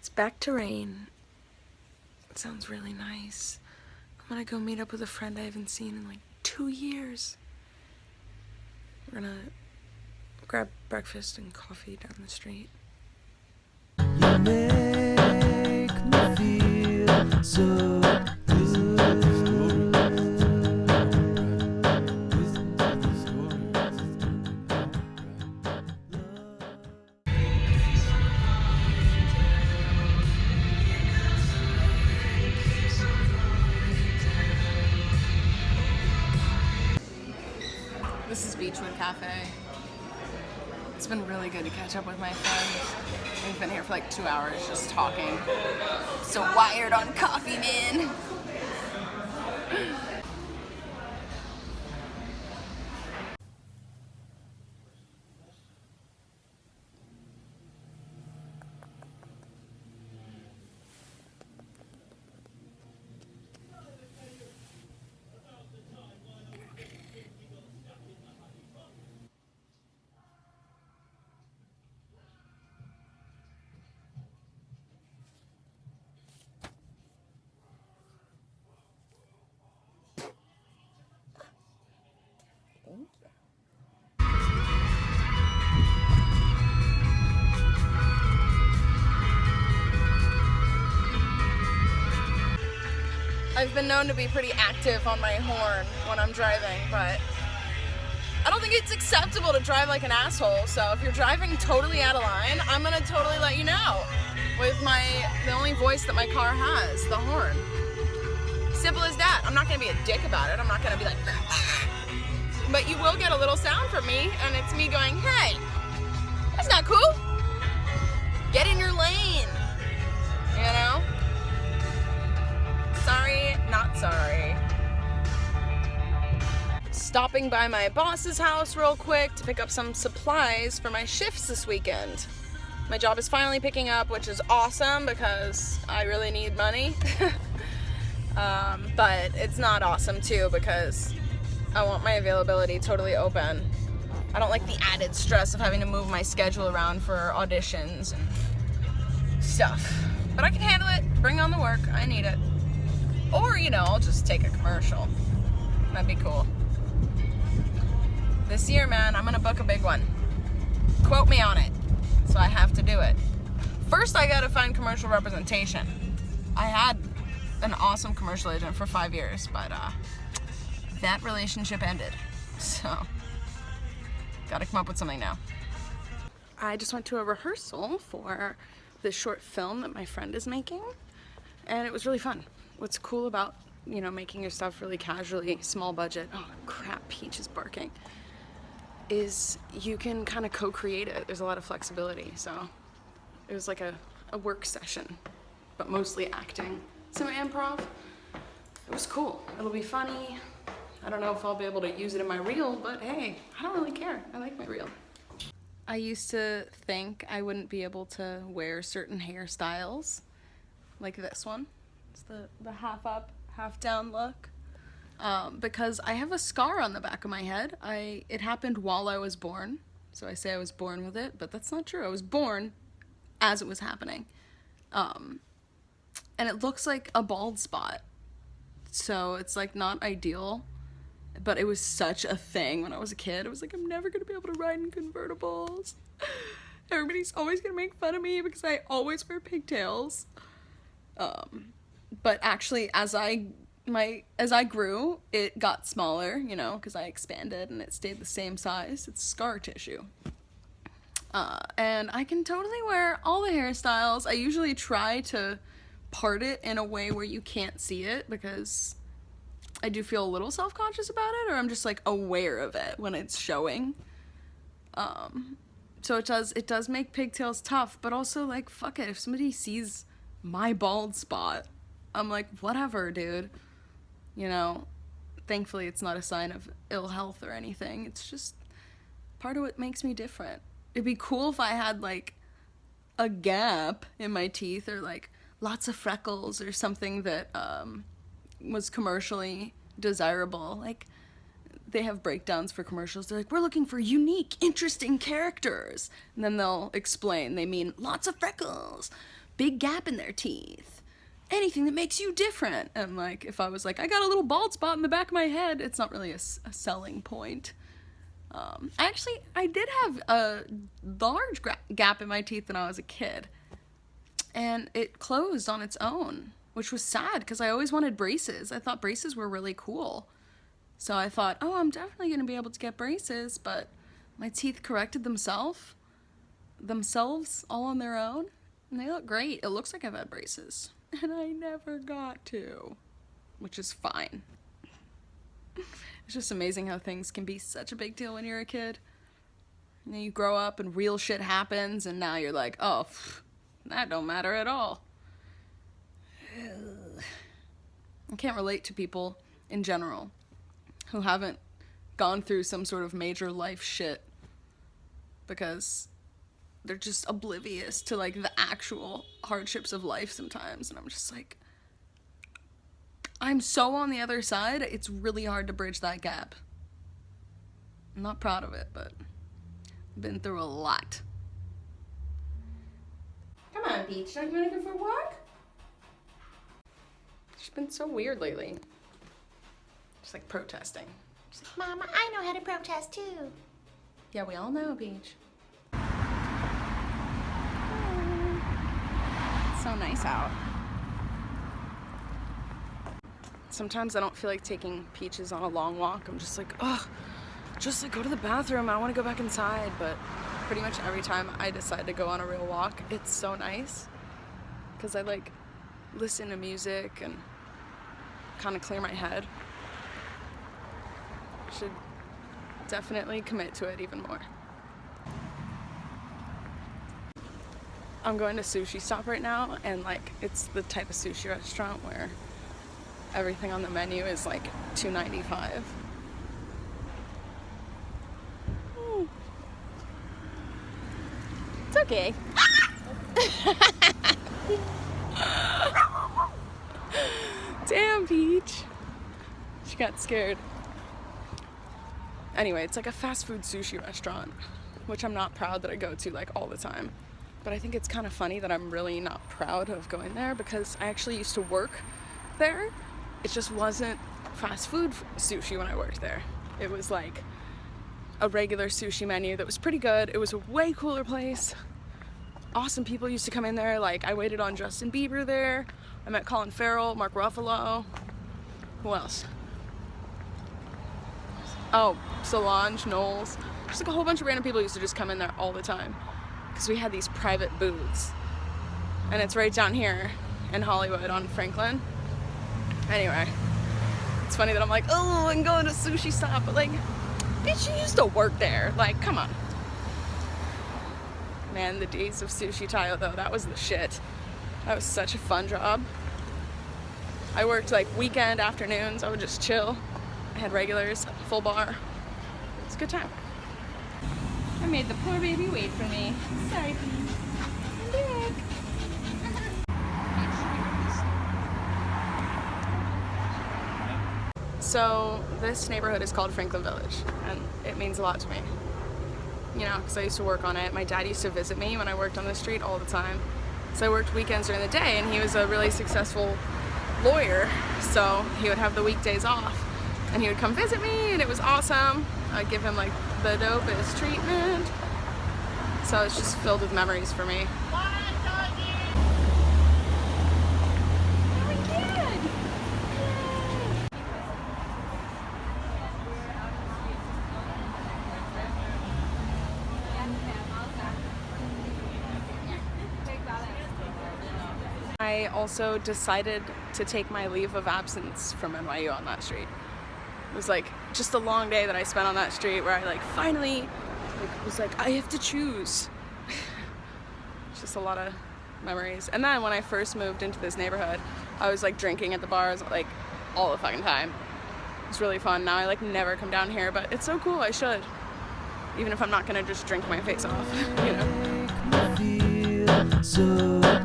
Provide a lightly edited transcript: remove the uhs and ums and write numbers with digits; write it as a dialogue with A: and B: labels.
A: It's back to rain. It sounds really nice. I'm gonna go meet up with a friend I haven't seen in like 2 years. We're gonna grab breakfast and coffee down the street.
B: You make me feel so good.
A: This is Beechwood Cafe. It's been really good to catch up with my friends. We've been here for like 2 hours just talking. So wired on coffee, man. I've been known to be pretty active on my horn when I'm driving, but I don't think it's acceptable to drive like an asshole. So if you're driving totally out of line, I'm gonna totally let you know with the only voice that my car has, the horn. Simple as that. I'm not gonna be a dick about it. I'm not gonna be like, but you will get a little sound from me, and it's me going, hey, that's not cool. Get in your lane, you know? Sorry, not sorry. Stopping by my boss's house real quick to pick up some supplies for my shifts this weekend. My job is finally picking up, which is awesome because I really need money. But it's not awesome too because I want my availability totally open. I don't like the added stress of having to move my schedule around for auditions and stuff. But I can handle it, bring on the work, I need it. Or, you know, I'll just take a commercial. That'd be cool. This year, man, I'm gonna book a big one. Quote me on it. So I have to do it. First, I gotta find commercial representation. I had an awesome commercial agent for 5 years, but that relationship ended. So, gotta come up with something now. I just went to a rehearsal for this short film that my friend is making, and it was really fun. What's cool about, you know, making your stuff really casually, small budget, oh crap, Peach is barking, is you can kind of co-create it. There's a lot of flexibility. So it was like a work session, but mostly acting, some improv. It was cool. It'll be funny. I don't know if I'll be able to use it in my reel, but hey, I don't really care. I like my reel. I used to think I wouldn't be able to wear certain hairstyles, like this one. It's the half up, half down look. Because I have a scar on the back of my head. It happened while I was born. So I say I was born with it, but that's not true. I was born as it was happening. And it looks like a bald spot. So it's like not ideal. But it was such a thing when I was a kid. I was like, I'm never gonna be able to ride in convertibles. Everybody's always gonna make fun of me because I always wear pigtails. But actually, as I grew, it got smaller, you know, because I expanded and it stayed the same size. It's scar tissue. And I can totally wear all the hairstyles. I usually try to part it in a way where you can't see it because I do feel a little self-conscious about it, or I'm just like aware of it when it's showing. So it does make pigtails tough, but also like, fuck it, if somebody sees my bald spot, I'm like, whatever, dude. You know, thankfully it's not a sign of ill health or anything. It's just part of what makes me different. It'd be cool if I had like a gap in my teeth or like lots of freckles or something that was commercially desirable. Like, they have breakdowns for commercials. They're like, we're looking for unique, interesting characters. And then they'll explain, they mean lots of freckles. big gap in their teeth. Anything that makes you different. And like, if I was like, I got a little bald spot in the back of my head, it's not really a selling point. Actually, I did have a large gap in my teeth when I was a kid. And it closed on its own, which was sad because I always wanted braces. I thought braces were really cool. So I thought, oh, I'm definitely going to be able to get braces, but my teeth corrected themselves all on their own. And they look great. It looks like I've had braces. And I never got to, which is fine. It's just amazing how things can be such a big deal when you're a kid. And then you grow up and real shit happens, and now you're like, oh, that don't matter at all. I can't relate to people in general who haven't gone through some sort of major life shit because they're just oblivious to like the actual hardships of life sometimes. And I'm just like, I'm so on the other side, it's really hard to bridge that gap. I'm not proud of it, but I've been through a lot. Come on, Peach, don't you want to go for a walk? She's been so weird lately. She's like protesting. She's like, Mama, I know how to protest too. Yeah, we all know, Peach. It's so nice out. Sometimes I don't feel like taking Peaches on a long walk. I'm just like, ugh, just like go to the bathroom. I want to go back inside. But pretty much every time I decide to go on a real walk, it's so nice. Because I like listen to music and kind of clear my head. Should definitely commit to it even more. I'm going to Sushi Stop right now, and like it's the type of sushi restaurant where everything on the menu is like $2.95. It's okay. Damn, Peach. She got scared. Anyway, it's like a fast food sushi restaurant, which I'm not proud that I go to like all the time. But I think it's kind of funny that I'm really not proud of going there because I actually used to work there. It just wasn't fast food sushi when I worked there. It was like a regular sushi menu that was pretty good. It was a way cooler place. Awesome people used to come in there. Like I waited on Justin Bieber there. I met Colin Farrell, Mark Ruffalo. Who else? Oh, Solange, Knowles. Just like a whole bunch of random people used to just come in there all the time because we had these private booths. And it's right down here in Hollywood on Franklin. Anyway, it's funny that I'm like, oh, I'm going to Sushi Stop, but like, bitch, you used to work there. Like, come on. Man, the days of Sushi Tayo, though, that was the shit. That was such a fun job. I worked like weekend afternoons. I would just chill. I had regulars, full bar. It's a good time. I made the poor baby wait for me. Sorry, I'm back. So this neighborhood is called Franklin Village, and it means a lot to me. You know, because I used to work on it. My dad used to visit me when I worked on the street all the time. So I worked weekends during the day, and he was a really successful lawyer, so he would have the weekdays off. And he would come visit me, and it was awesome. I'd give him like the dopest treatment. So it's just filled with memories for me. I also decided to take my leave of absence from NYU on that street. It was like just a long day that I spent on that street where I like finally was like, I have to choose. It's just a lot of memories. And then when I first moved into this neighborhood, I was like drinking at the bars like all the fucking time. It was really fun. Now I like never come down here, but it's so cool, I should. Even if I'm not gonna just drink my face off, you know?
B: Make me feel so